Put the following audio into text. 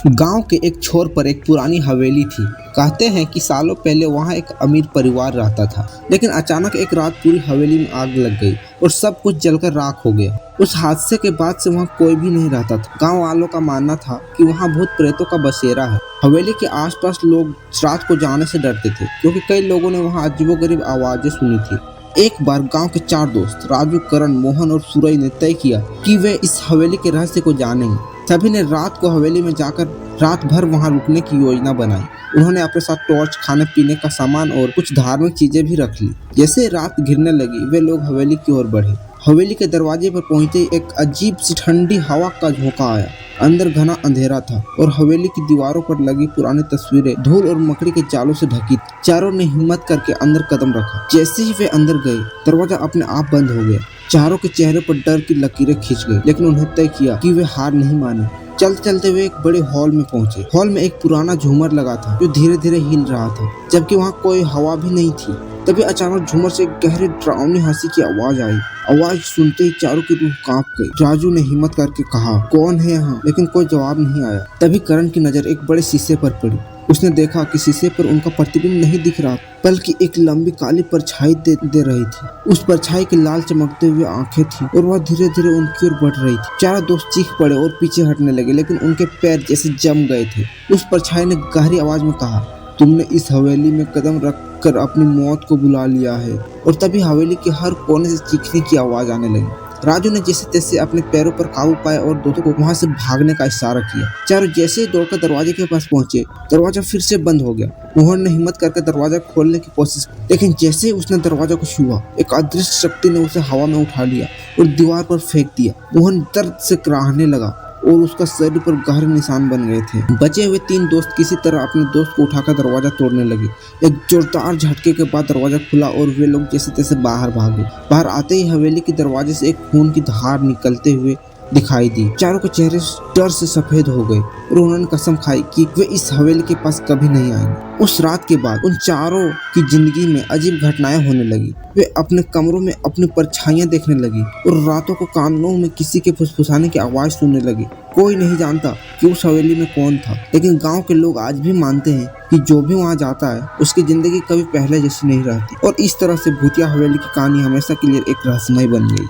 गांव के एक छोर पर एक पुरानी हवेली थी। कहते हैं कि सालों पहले वहां एक अमीर परिवार रहता था, लेकिन अचानक एक रात पूरी हवेली में आग लग गई और सब कुछ जलकर राख हो गया। उस हादसे के बाद से वहां कोई भी नहीं रहता था। गांव वालों का मानना था कि वहां भूत प्रेतों का बसेरा है। हवेली के आसपास लोग रात को जाने से डरते थे, क्योंकि कई लोगों ने वहां अजीबोगरीब आवाजें सुनी थी। एक बार गांव के 4 दोस्त राजू, करण, मोहन और सूरज ने तय किया कि वे इस हवेली के रहस्य को जानेंगे। सभी ने रात को हवेली में जाकर रात भर वहां रुकने की योजना बनाई। उन्होंने अपने साथ टॉर्च, खाने पीने का सामान और कुछ धार्मिक चीजें भी रख ली। जैसे रात घिरने लगी, वे लोग हवेली की ओर बढ़े। हवेली के दरवाजे पर पहुंचते ही एक अजीब सी ठंडी हवा का झोंका आया। अंदर घना अंधेरा था और हवेली की दीवारों पर लगी पुरानी तस्वीरें धूल और मकड़ी के जालों से ढकी थी। चारों ने हिम्मत करके अंदर कदम रखा। जैसे ही वे अंदर गए, दरवाजा अपने आप बंद हो गया। चारों के चेहरे पर डर की लकीरें खींच गई, लेकिन उन्हें तय किया कि वे हार नहीं माने। चलते चलते वे एक बड़े हॉल में पहुंचे। हॉल में एक पुराना झूमर लगा था जो धीरे धीरे हिल रहा था, जबकि वहां कोई हवा भी नहीं थी। तभी अचानक झूमर से एक गहरी डरावनी हंसी की आवाज आई। आवाज सुनते ही चारों की रूह कांप गई। राजू ने हिम्मत करके कहा, कौन है यहाँ? लेकिन कोई जवाब नहीं आया। तभी करण की नजर एक बड़े शीशे पर पड़ी। उसने देखा कि शीशे पर उनका प्रतिबिंब नहीं दिख रहा, बल्कि एक लंबी काली परछाई दे रही थी। उस परछाई की लाल चमकते हुए आंखें थी और वह धीरे धीरे उनकी ओर बढ़ रही थी। चारों दोस्त चीख पड़े और पीछे हटने लगे, लेकिन उनके पैर जैसे जम गए थे। उस परछाई ने गहरी आवाज में कहा, तुमने इस हवेली में कदम रखकर अपनी मौत को बुला लिया है। और तभी हवेली के हर कोने से चीखने की आवाज आने लगी। राजू ने जैसे तैसे अपने पैरों पर काबू पाया और दोस्तों को वहां से भागने का इशारा किया। चारों जैसे ही दौड़कर दरवाजे के पास पहुंचे, दरवाजा फिर से बंद हो गया। मोहन ने हिम्मत करके दरवाजा खोलने की कोशिश की, लेकिन जैसे ही उसने दरवाजा को छुआ, एक अदृश्य शक्ति ने उसे हवा में उठा लिया और दीवार पर फेंक दिया। मोहन दर्द से कराहने लगा और उसका शरीर पर गहरे निशान बन गए थे। बचे हुए 3 दोस्त किसी तरह अपने दोस्त को उठाकर दरवाजा तोड़ने लगे। एक जोरदार झटके के बाद दरवाजा खुला और वे लोग जैसे तैसे बाहर भागे। बाहर आते ही हवेली के दरवाजे से एक खून की धार निकलते हुए दिखाई दी। चारों के चेहरे डर से सफेद हो गए और उन्होंने कसम खाई कि वे इस हवेली के पास कभी नहीं आएंगे। उस रात के बाद उन चारों की जिंदगी में अजीब घटनाएं होने लगी। वे अपने कमरों में अपनी परछाइयां देखने लगी और रातों को कानों में किसी के फुसफुसाने की आवाज सुनने लगी। कोई नहीं जानता कि उस हवेली में कौन था, लेकिन गांव के लोग आज भी मानते हैं कि जो भी वहां जाता है उसकी जिंदगी कभी पहले जैसी नहीं रहती। और इस तरह से भूतिया हवेली की कहानी हमेशा के लिए एक रहस्यमय बन गई।